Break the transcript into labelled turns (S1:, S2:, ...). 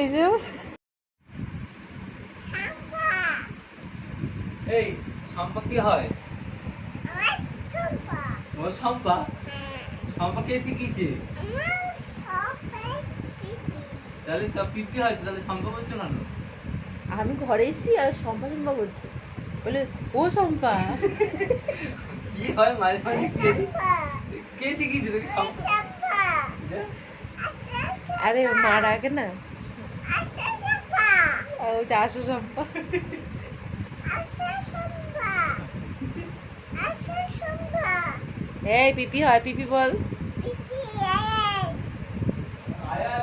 S1: এসব?
S2: এই শম্পা কি হয়? ও শম্পা? শম্পা কে শিখিয়েছে? তাহলে তো পিপি হয়, তাহলে শম্পা বলছো কেন?
S1: আমি ঘরে এসেছি আর শম্পা শম্পা বলছে, বলে ও শম্পা।
S2: কি হয় মাঝে মাঝে কে শিখিয়েছে তোকে শম্পা?
S1: আরে মা ডাকে না, আর বলছে আসো শম্পা। এই পিপি হয়, পিপি বল।
S2: আয়া